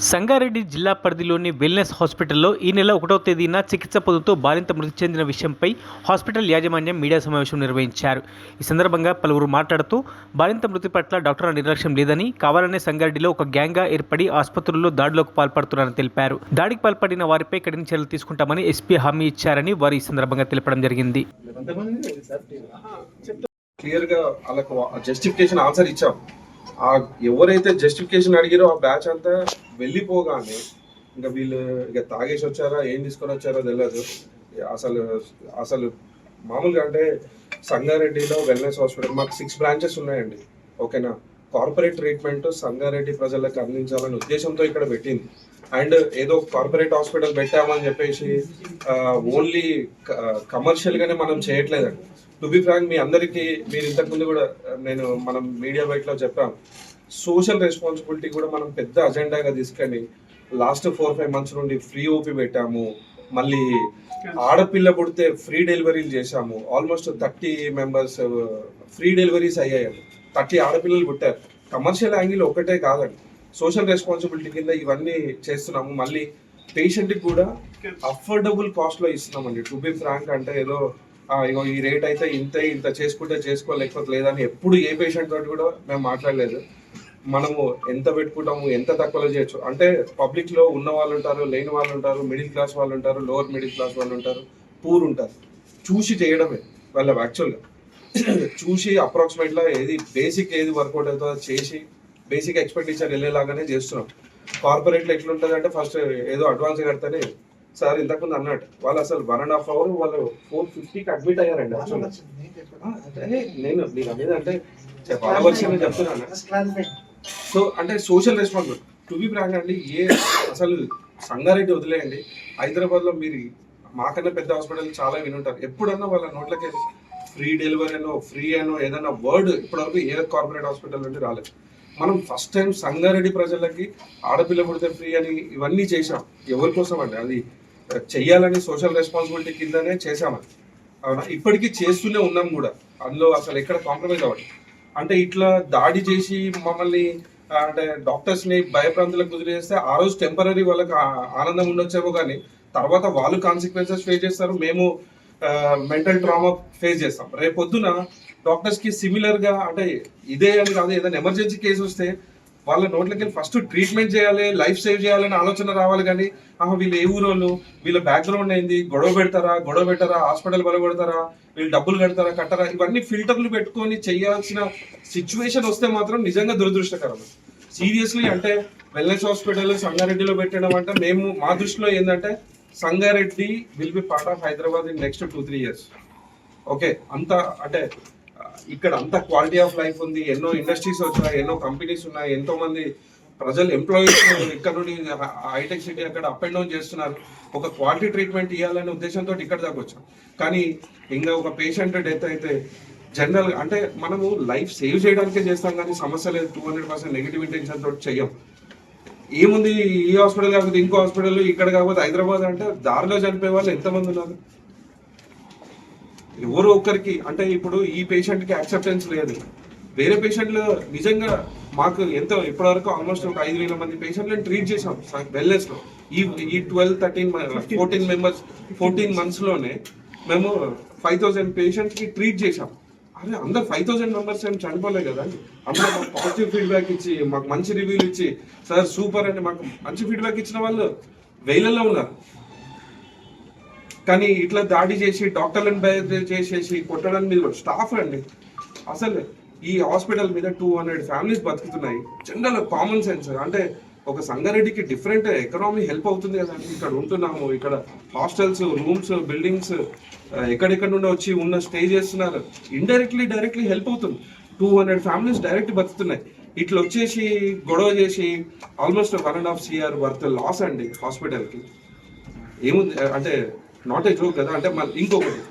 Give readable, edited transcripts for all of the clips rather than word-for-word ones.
సంగారెడ్డి జిల్లా పరిధిలోని వెల్నెస్ హాస్పిటల్లో ఈ నెల 1వ తేదీన చికిత్స పొందుతూ బాలింత మృతి చెందిన విషయంపై హాస్పిటల్ యాజమాన్యం మీడియా సమావేశం నిర్వహించారు. ఈ సందర్భంగా పలువురు మాట్లాడుతూ బాలింత మృతి పట్ల డాక్టర్ల నిర్లక్ష్యం లేదని, కావాలనే సంగారెడ్డిలో ఒక గ్యాంగ్గా ఏర్పడి ఆసుపత్రుల్లో దాడులకు పాల్పడుతున్నారని తెలిపారు. దాడికి పాల్పడిన వారిపై కఠిన చర్యలు తీసుకుంటామని ఎస్పీ హామీ ఇచ్చారని వారు ఈ సందర్భంగా తెలపడం జరిగింది. క్లియర్గా వాళ్ళకు జస్టిఫికేషన్ ఆన్సర్ ఇచ్చాం. ఎవరైతే జస్టిఫికేషన్ అడిగారో ఆ బ్యాచ్ అంతా వెళ్ళిపోగానే ఇంకా వీళ్ళు ఇక తాగేసి వచ్చారా ఏం తీసుకొని వచ్చారో తెలియదు. అసలు మామూలుగా అంటే సంగారెడ్డిలో వెల్నెస్ హాస్పిటల్ మాకు 6 బ్రాంచెస్ ఉన్నాయండి. ఓకేనా, కార్పొరేట్ ట్రీట్మెంట్ సంగారెడ్డి ప్రజలకు అందించాలనే ఉద్దేశంతో ఇక్కడ పెట్టింది. అండ్ ఏదో కార్పొరేట్ హాస్పిటల్ పెట్టామని చెప్పేసి ఓన్లీ కమర్షియల్గానే మనం చేయట్లేదండి. టు బి ఫ్రాంక్, మీ అందరికీ మీరు ఇంతకుముందు కూడా మనం మీడియా బయటలో చెప్పాం, సోషల్ రెస్పాన్సిబిలిటీ కూడా మనం పెద్ద అజెండాగా తీసుకొని లాస్ట్ 4-5 months నుండి ఫ్రీ ఓపీ పెట్టాము. మళ్ళీ ఆడపిల్ల పుడితే ఫ్రీ డెలివరీలు చేశాము. ఆల్మోస్ట్ 30 members ఫ్రీ డెలివరీస్ అయ్యాయండి. 30 ఆడపిల్లలు పుట్టారు. కమర్షియల్ యాంగిల్ ఒకటే కాదండి, సోషల్ రెస్పాన్సిబిలిటీ కింద ఇవన్నీ చేస్తున్నాము. మళ్ళీ పేషెంట్కి కూడా అఫోర్డబుల్ కాస్ట్లో ఇస్తున్నామండి. టు బి ఫ్రాంక్ అంటే ఏదో ఇగో ఈ రేట్ అయితే ఇంత చేసుకుంటే చేసుకోలేకపోతే లేదని ఎప్పుడు ఏ పేషెంట్ తోటి కూడా మేము మాట్లాడలేదు. మనము ఎంత పెట్టుకుంటాము, ఎంత తక్కువలో చేయొచ్చు అంటే పబ్లిక్లో ఉన్న వాళ్ళు ఉంటారు, లేని వాళ్ళు ఉంటారు, మిడిల్ క్లాస్ వాళ్ళు ఉంటారు, లోవర్ మిడిల్ క్లాస్ వాళ్ళు ఉంటారు, పూర్ ఉంటారు. చూసి చేయడమే వాళ్ళ యాక్చువల్గా చూసి అప్రాక్సిమేట్గా ఏది బేసిక్ ఏది వర్కౌట్ అవుతుందో చేసి బేసిక్ ఎక్స్పెండిచర్ వెళ్ళేలాగానే చేస్తున్నాం. కార్పొరేట్లో ఎట్లుంటుంది అంటే ఫస్ట్ ఏదో అడ్వాన్స్ కడితేనే సార్ ఇంతకుముందు అన్నట్టు వాళ్ళు అసలు 1.5 hour వాళ్ళు 450కి అడ్మిట్ అయ్యారండి. నేను అనేది అంటే చెప్తున్నాను. సో అంటే social responsibility to be frank అండి. అసలు సంగారెడ్డి వదిలేయండి, హైదరాబాద్లో మీరు మాకన్నా పెద్ద హాస్పిటల్ చాలా వినుంటారు. ఎప్పుడన్నా వాళ్ళ నోట్లకి ఫ్రీ డెలివరీ అనో ఫ్రీ అనో ఏదన్నా వర్డ్ ఇప్పటివరకు ఏ కార్పొరేట్ హాస్పిటల్ నుండి రాలేదు. మనం ఫస్ట్ టైం సంగారెడ్డి ప్రజలకి ఆడపిల్ల పుడితే ఫ్రీ అని ఇవన్నీ చేసాం. ఎవరి కోసం అండి, అది చెయ్యాలని సోషల్ రెస్పాన్సిబిలిటీ కిందనే చేసామని. అవునా, ఇప్పటికీ చేస్తూనే ఉన్నాం కూడా. అందులో అసలు ఎక్కడ కాంప్రమైజ్ అవ్వండి. అంటే ఇట్లా దాడి చేసి మమ్మల్ని అంటే డాక్టర్స్ని భయప్రాంతులకు కుదిరేస్తే ఆ రోజు టెంపరీ వాళ్ళకి ఆనందం ఉండొచ్చేమో, కానీ తర్వాత వాళ్ళు కాన్సిక్వెన్సెస్ ఫేస్ చేస్తారు, మేము మెంటల్ ట్రామా ఫేస్ చేస్తాం. రేపు పొద్దున డాక్టర్స్కి సిమిలర్గా అంటే ఇదే అని కాదు, ఏదైనా ఎమర్జెన్సీ కేసు వస్తే వాళ్ళ నోట్లకి ఫస్ట్ ట్రీట్మెంట్ చేయాలి, లైఫ్ సేవ్ చేయాలని ఆలోచన రావాలి. కానీ వీళ్ళు ఏ ఊరోళ్ళు, వీళ్ళ బ్యాక్గ్రౌండ్ అయింది, గొడవ పెట్టారా, హాస్పిటల్ బలగొడతారా, వీళ్ళు డబ్బులు కట్టరా, ఇవన్నీ ఫిల్టర్లు పెట్టుకొని చేయాల్సిన సిచ్యువేషన్ వస్తే మాత్రం నిజంగా దురదృష్టకరం. సీరియస్లీ అంటే వెల్నెస్ హాస్పిటల్ సంగారెడ్డిలో పెట్టడం అంటే మేము మా దృష్టిలో ఏంటంటే Sangareddy will be part of Hyderabad in next 2-3 years. Okay, అంత అంటే ఇక్కడ అంత క్వాలిటీ ఆఫ్ లైఫ్ ఉంది, ఎన్నో ఇండస్ట్రీస్ వచ్చాయి, ఎన్నో కంపెనీస్ ఉన్నాయి, ఎంతో మంది ప్రజలు ఎంప్లాయీస్ ఇక్కడ నుండి హైటెక్ సిటీ అక్కడ అప్ అండ్ డౌన్ చేస్తున్నారు. ఒక క్వాలిటీ ట్రీట్మెంట్ ఇవ్వాలనే ఉద్దేశంతో ఇక్కడ దాకా వచ్చాం. కానీ ఇంకా ఒక పేషెంట్ డెత్ అయితే జనరల్ అంటే మనము లైఫ్ సేవ్ చేయడానికే చేస్తాం, కానీ సమస్య లేదు 200% నెగిటివ్ ఇంటెన్షన్ తోటి చెయ్యం. ఏముంది, ఈ హాస్పిటల్ కాకపోతే ఇంకో హాస్పిటల్, ఇక్కడ కాకపోతే హైదరాబాద్ అంటే దారిలో చనిపోయే వాళ్ళు ఎంతమంది ఉన్నారు. ఎవరు ఒక్కరికి అంటే ఇప్పుడు ఈ పేషెంట్కి యాక్సెప్టెన్స్ లేదు, వేరే పేషెంట్లు నిజంగా మాకు ఎంతో ఇప్పటివరకు ఆల్మోస్ట్ ఒక 5,000 మంది పేషెంట్లను ట్రీట్ చేసాం వెల్నెస్లో. ఈ 14 monthsలోనే మేము 5,000 పేషెంట్స్కి ట్రీట్ చేసాం. అరే అందరు 5,000 members ఏం చనిపోలే కదా, అందరూ మాకు పాజిటివ్ ఫీడ్బ్యాక్ ఇచ్చి మాకు మంచి రివ్యూలు ఇచ్చి సార్ సూపర్ అని మాకు మంచి ఫీడ్బ్యాక్ ఇచ్చిన వాళ్ళు వేలల్లో ఉన్నారు. కానీ ఇట్లా దాడి చేసి డాక్టర్లను చేసేసి కొట్టడానికి మీద స్టాఫ్ అండి. అసలు ఈ హాస్పిటల్ మీద 200 families బతుకుతున్నాయి. జనరల్ కామన్ సెన్స్ అంటే ఒక సంగారెడ్డికి డిఫరెంట్ ఎకనామీ హెల్ప్ అవుతుంది కదా. ఇక్కడ ఉంటున్నాము, ఇక్కడ హాస్టల్స్, రూమ్స్, బిల్డింగ్స్ ఎక్కడెక్కడ నుండి వచ్చి స్టే చేస్తున్నారు. డైరెక్ట్లీ హెల్ప్ అవుతుంది. 200 families డైరెక్ట్ బతుకుతున్నాయి. ఇట్లా వచ్చేసి గొడవ చేసి ఆల్మోస్ట్ 1.5 CR వర్త్ లాస్ అండి హాస్పిటల్కి. ఏముంది అంటే నాట్ ఏ జోక్ కదా. అంటే ఇంకొకటి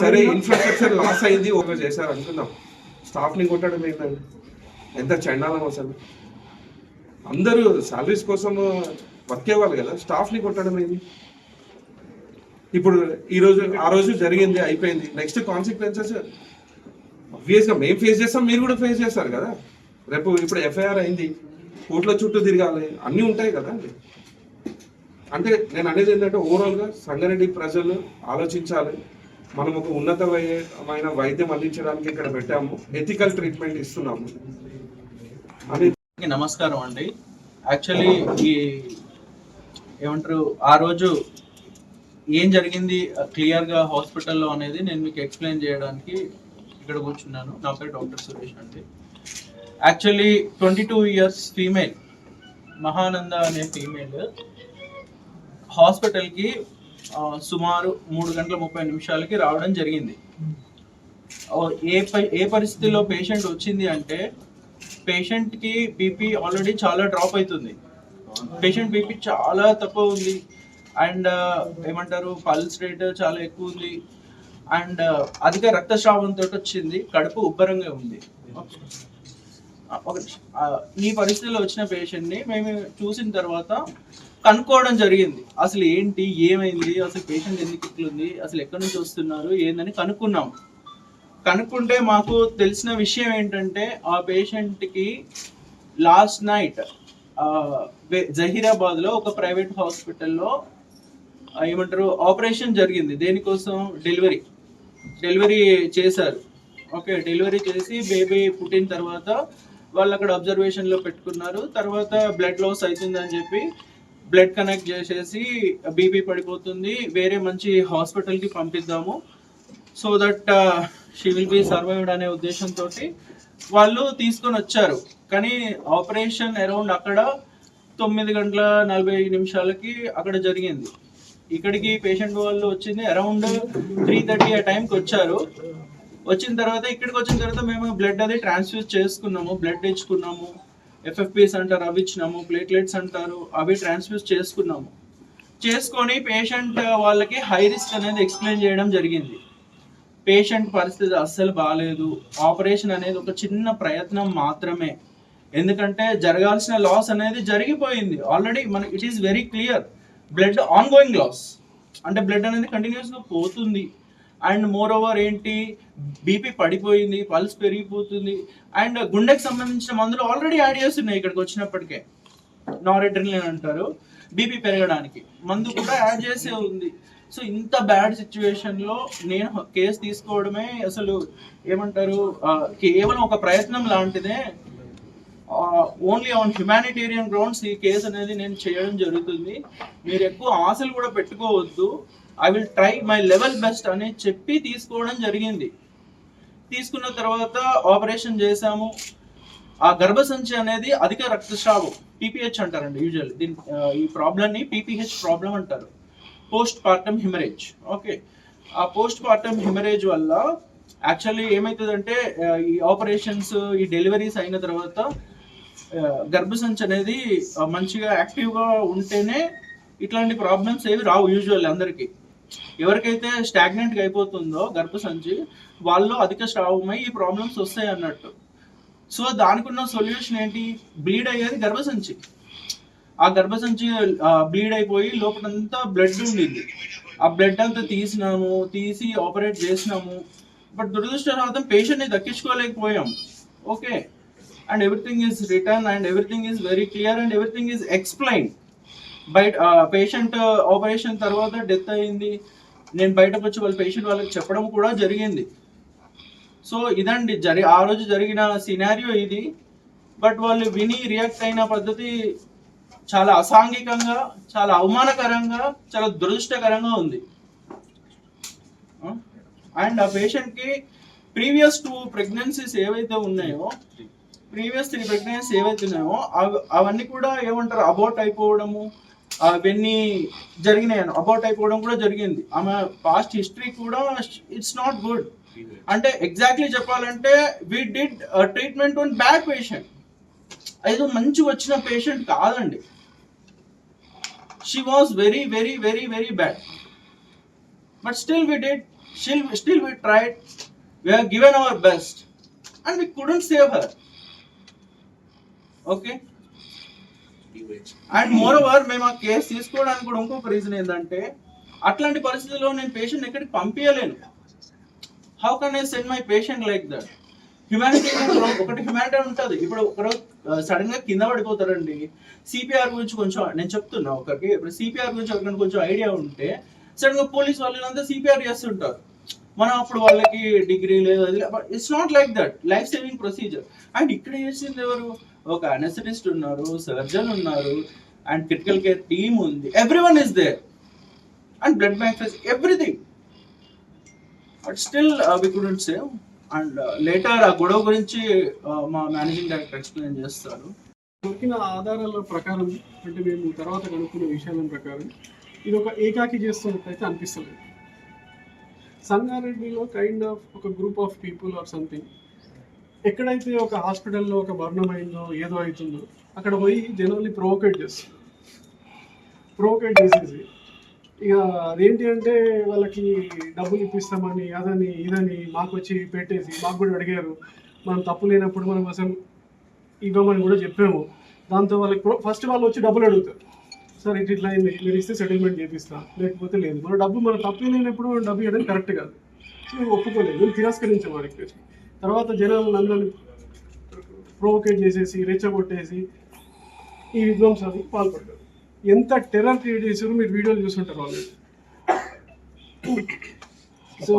సరే ఇన్ఫ్రాస్ట్రక్చర్ లాస్ అయింది, ఒక చేశారు అనుకుందాం, స్టాఫ్ని కొట్టడం ఏంటండి, ఎంత చండాలం అసలు. అందరూ శాలరీస్ కోసం వర్కేవాళ్ళు కదా, స్టాఫ్ని కొట్టడం ఏంది. ఇప్పుడు ఆ రోజు జరిగింది, అయిపోయింది. నెక్స్ట్ కాన్సిక్వెన్సెస్ ఆబ్వియస్గా మేము ఫేస్ చేస్తాం, మీరు కూడా ఫేస్ చేస్తారు కదా. రేపు ఇప్పుడు FIR అయింది, కోట్ల చుట్టూ తిరగాలి, అన్నీ ఉంటాయి కదా అండి. అంటే నేను అనేది ఏంటంటే ఓవరాల్గా సంగారెడ్డి ప్రజలు ఆలోచించాలి. మనం ఒక ఉన్నతమైన వైద్యం అందించడానికి ఇక్కడ పెట్టాము, ఎథికల్ ట్రీట్మెంట్ ఇస్తున్నాము అని. నమస్కారం అండి. యాక్చువల్లీ ఈ ఏమంటారు ఆ రోజు ఏం జరిగింది క్లియర్గా హాస్పిటల్లో అనేది నేను మీకు ఎక్స్ప్లెయిన్ చేయడానికి ఇక్కడ కూర్చున్నాను. నా పేరు డాక్టర్ సురేష్ అండి. యాక్చువల్లీ 22 ఇయర్స్ ఫీమేల్ మహానంద అనే ఫీమేల్ హాస్పిటల్కి సుమారు 3:30 రావడం జరిగింది. ఏ పరిస్థితిలో పేషెంట్ వచ్చింది అంటే పేషెంట్కి బీపీ ఆల్రెడీ చాలా డ్రాప్ అవుతుంది. పేషెంట్ బీపీ చాలా తక్కువ ఉంది అండ్ ఏమంటారు పల్స్ రేట్ చాలా ఎక్కువ ఉంది అండ్ అధిక రక్తస్రావంతో వచ్చింది. కడుపు ఉబ్బరంగా ఉంది. ఈ పరిస్థితిలో వచ్చిన పేషెంట్ని మేము చూసిన తర్వాత కనుక్కోవడం జరిగింది. అసలు ఏంటి, ఏమైంది, అసలు పేషెంట్ ఎందుకు ఇట్లుంది, అసలు ఎక్కడి నుంచి వస్తున్నారు ఏందని కనుక్కున్నాం. కనుక్కుంటే మాకు తెలిసిన విషయం ఏంటంటే ఆ పేషెంట్కి లాస్ట్ నైట్ జహీరాబాద్లో ఒక ప్రైవేట్ హాస్పిటల్లో ఏమంటారు ఆపరేషన్ జరిగింది. దేనికోసం డెలివరీ చేశారు. ఓకే, డెలివరీ చేసి బేబీ పుట్టిన తర్వాత వాళ్ళు అక్కడ అబ్జర్వేషన్లో పెట్టుకున్నారు. తర్వాత బ్లడ్ లాస్ అవుతుందని చెప్పి బ్లడ్ కనెక్ట్ చేసేసి బీపీ పడిపోతుంది, వేరే మంచి హాస్పిటల్కి పంపిద్దాము so that she will be survived అనే ఉద్దేశంతో వాళ్ళు తీసుకొని వచ్చారు. కానీ ఆపరేషన్ అరౌండ్ అక్కడ 9:40 అక్కడ జరిగింది. ఇక్కడికి పేషెంట్ వాళ్ళు వచ్చింది అరౌండ్ 3:30 ఆ టైంకి వచ్చారు. వచ్చిన తర్వాత ఇక్కడికి వచ్చిన తర్వాత మేము బ్లడ్ అది ట్రాన్స్ఫ్యూజ్ చేసుకున్నాము, బ్లడ్ ఇచ్చుకున్నాము, ఎఫ్ఎఫ్పిస్ అంటారు అవి ఇచ్చినాము, ప్లేట్లెట్స్ అంటారు అవి ట్రాన్స్ఫ్యూజ్ చేసుకున్నాము. చేసుకొని పేషెంట్ వాళ్ళకి హై రిస్క్ అనేది ఎక్స్ప్లెయిన్ చేయడం జరిగింది. పేషెంట్ పరిస్థితి అస్సలు బాగాలేదు, ఆపరేషన్ అనేది ఒక చిన్న ప్రయత్నం మాత్రమే, ఎందుకంటే జరగాల్సిన లాస్ అనేది జరిగిపోయింది already. It is very clear, blood on going loss అంటే బ్లడ్ అనేది కంటిన్యూస్గా పోతుంది అండ్ మోర్ ఓవర్ ఏంటి బీపీ పడిపోయింది, పల్స్ పెరిగిపోతుంది అండ్ గుండెకి సంబంధించిన మందులు ఆల్రెడీ యాడ్ చేస్తున్నాయి. ఇక్కడికి వచ్చినప్పటికే నారెడ్రినలిన్ అంటారు బీపీ పెరగడానికి, మందు కూడా యాడ్ చేసే ఉంది. సో ఇంత బ్యాడ్ సిచ్యువేషన్లో నేను కేసు తీసుకోవడమే అసలు ఏమంటారు కేవలం ఒక ప్రయత్నం లాంటిదే. ఓన్లీ ఆన్ హ్యుమానిటేరియన్ గ్రౌండ్స్ ఈ కేసు అనేది నేను చేయడం జరుగుతుంది. మీరు ఎక్కువ ఆశలు కూడా పెట్టుకోవద్దు. I will try my level best అని చెప్పి తీసుకోవడం జరిగింది. తీసుకున్న తర్వాత ఆపరేషన్ చేశాము. ఆ గర్భసంచి అనేది అధిక రక్తస్రావం పీపీహెచ్ అంటారండి యూజువల్లీ. ఈ ప్రాబ్లమ్ని పీపీహెచ్ ప్రాబ్లం అంటారు, పోస్ట్ పార్టమ్ హిమరేజ్. ఓకే, ఆ పోస్ట్ పార్టమ్ హిమరేజ్ వల్ల యాక్చువల్లీ ఏమవుతుందంటే ఈ ఆపరేషన్స్ ఈ డెలివరీస్ అయిన తర్వాత గర్భసంచి అనేది మంచిగా యాక్టివ్గా ఉంటేనే ఇట్లాంటి ప్రాబ్లమ్స్ ఏవి రావు యూజువల్లీ అందరికీ. ఎవరికైతే స్టాగ్నెంట్గా అయిపోతుందో గర్భసంచి వాళ్ళు అధిక స్రావమై ఈ ప్రాబ్లమ్స్ వస్తాయి అన్నట్టు. సో దానికి ఉన్న సొల్యూషన్ ఏంటి, బ్లీడ్ అయ్యేది గర్భసంచి. ఆ గర్భసంచి బ్లీడ్ అయిపోయి లోపలంతా బ్లడ్ ఉండింది. ఆ బ్లడ్ అంతా తీసి ఆపరేట్ చేసినాము. బట్ దురదృష్టవశాతం పేషెంట్ని దక్కించుకోలేకపోయాం. Okay, and everything is return and everything is very clear and everything is explain. బయట పేషెంట్ ఆపరేషన్ తర్వాత డెత్ అయింది. నేను బయటకు వచ్చి పేషెంట్ వాళ్ళకి చెప్పడం కూడా జరిగింది. సో ఇదండి ఆ రోజు జరిగిన సినారియో ఇది. బట్ వాళ్ళు విని రియాక్ట్ అయిన పద్ధతి చాలా అసాంఘికంగా, చాలా అవమానకరంగా, చాలా దురదృష్టకరంగా ఉంది. అండ్ ఆ పేషెంట్కి ప్రీవియస్ 2 ప్రెగ్నెన్సీస్ ఏవైతే ఉన్నాయో అవన్నీ కూడా ఏమంటారు అబౌట్ అయిపోవడము, అవన్నీ జరిగినాయి. అబౌట్ అయిపోవడం కూడా జరిగింది. ఆమె పాస్ట్ హిస్టరీ కూడా ఇట్స్ నాట్ గుడ్. అంటే ఎగ్జాక్ట్లీ చెప్పాలంటే we did treatment on bad patient. ఏదో మంచి వచ్చిన పేషెంట్ కాదండి. She was very very very very bad. But still we tried, we have given our best and we couldn't save her. Okay, and more over మేము ఆ case తీసుకోవడానికి కూడా ఇంకొక reason ఏంటంటే అట్లాంటి పరిస్థితుల్లో నేను పేషెంట్ ఎక్కడికి పంపించలేను. How can I send my patient like that? Humanity ఒకటి హ్యుమానిటీ ఉంటుంది. ఇప్పుడు ఒకరు సడన్ గా కింద పడిపోతారండి, సిపిఆర్ గురించి కొంచెం నేను చెప్తున్నా ఒకరికి, ఇప్పుడు సిపిఆర్ గురించి ఒకరికి కొంచెం ఐడియా ఉంటే సడన్ గా పోలీస్ వాళ్ళంతా సిపిఆర్ చేస్తుంటారు. మనం అప్పుడు వాళ్ళకి డిగ్రీ లేదు, it's not like that, life saving procedure. And ఇక్కడ చేసింది ఎవరు? ఒక అనెస్థెటిస్ట్ ఉన్నారు, సర్జన్ ఉన్నారు, అండ్ క్రిటికల్ కేర్ టీమ్ ఉంది, everyone is there, and blood bank fees everything. But still we couldn't save. And later ఆ గొడవ గురించి మా మేనేజింగ్ డైరెక్టర్ ఎక్స్ప్లెయిన్ చేస్తారు. దొరికిన ఆధారాల ప్రకారం, అంటే మేము తర్వాత కనుక్కున్న విషయాల ప్రకారం ఇది ఒక ఏకాకి చేస్తున్నట్టయితే అనిపిస్తలేదు. సంగారెడ్డిలో కైండ్ ఆఫ్ ఒక group of people or something, ఎక్కడైతే ఒక హాస్పిటల్లో ఒక మరణం అయిందో ఏదో అవుతుందో అక్కడ పోయి జనాల్ని ప్రొవోకేట్ చేసేసి ఇక అదేంటి అంటే వాళ్ళకి డబ్బులు ఇప్పిస్తామని అదని ఇదని మాకు వచ్చి పెట్టేసి, మాకు కూడా అడిగారు, మనం తప్పు లేనప్పుడు మనం అసలు ఇవ్వమని కూడా చెప్పాము. దాంతో వాళ్ళకి ఫస్ట్ వాళ్ళు వచ్చి డబ్బులు అడుగుతారు, సార్ ఇట్లా అయింది, మీరు ఇస్తే సెటిల్మెంట్ చేపిస్తా, లేకపోతే లేదు. మన తప్పు లేనప్పుడు డబ్బు ఇవ్వడం కరెక్ట్ కాదు. సో మేము ఒప్పుకోలేదు, మేము తిరస్కరించాము ఆ రిక్వెస్ట్. తర్వాత జనాలను అందరినీ ప్రొవోకేట్ చేసేసి రెచ్చగొట్టేసి ఈ విధ్వంసానికి పాల్పడ్డారు. ఎంత టెర్రర్ క్రియేట్ చేసారో మీరు వీడియోలు చూసుంటారు వాళ్ళు. సో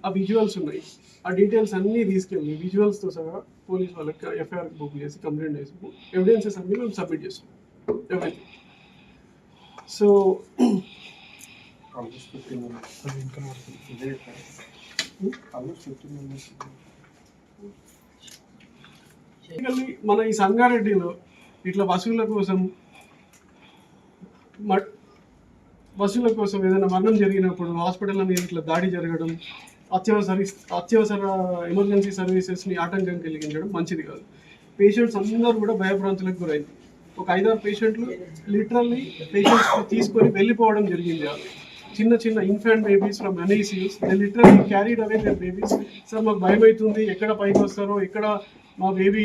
ఆ విజువల్స్ ఉన్నాయి, ఆ డీటెయిల్స్ అన్నీ తీసుకెళ్ళి విజువల్స్తో సహా పోలీస్ వాళ్ళకి ఎఫ్ఐఆర్ బుక్ చేసి కంప్లైంట్ చేసి ఎవిడెన్సెస్ అన్నీ మేము సబ్మిట్ చేస్తాం ఎవ్రీథింగ్. సో మన ఈ సంగారెడ్డిలో ఇట్లా వసూళ్ళ కోసం ఏదైనా మరణం జరిగినప్పుడు హాస్పిటల్ మీద ఇట్లా దాడి జరగడం, అత్యవసర ఎమర్జెన్సీ సర్వీసెస్ని ఆటంకం కలిగించడం మంచిది కాదు. పేషెంట్స్ అందరూ కూడా భయభ్రాంతులకు గురైంది. ఒక 5-6 పేషెంట్లు లిటరల్లీ పేషెంట్స్ తీసుకొని వెళ్ళిపోవడం జరిగింది. చిన్న infant babies from NICUs, they literally carried away their babies. Sir మాకు భయం అవుతుంది, ఎక్కడ పైకి వస్తారో, ఎక్కడ మా బేబీ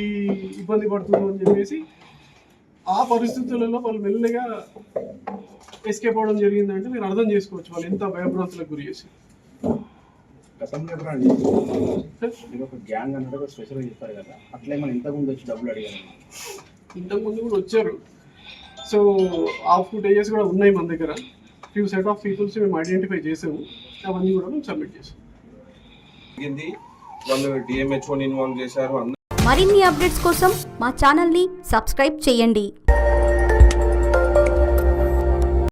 ఇబ్బంది పడుతుందో అని చెప్పేసి ఆ పరిస్థితులలో వాళ్ళు మెల్లగా ఎస్కేప్ అవ్వడం జరిగిందంటే మీరు అర్థం చేసుకోవచ్చు వాళ్ళు ఎంత భయభ్రాంతులకు గురి చేసి. ఇంతకుముందు కూడా వచ్చారు. సో ఆ ఫుటేజెస్ కూడా ఉన్నాయి మన దగ్గర. ఫ్యూ సెట్ ఆఫ్ పీపుల్స్ మేము ఐడెంటిఫై చేసాము, అవన్నీ కూడా మేము సబ్మిట్ చేసాము. వాళ్ళు DMHO ఇన్వాల్వ్ చేశారు. మరిన్ని అప్డేట్స్ కోసం మా ఛానల్ని సబ్స్క్రైబ్ చేయండి.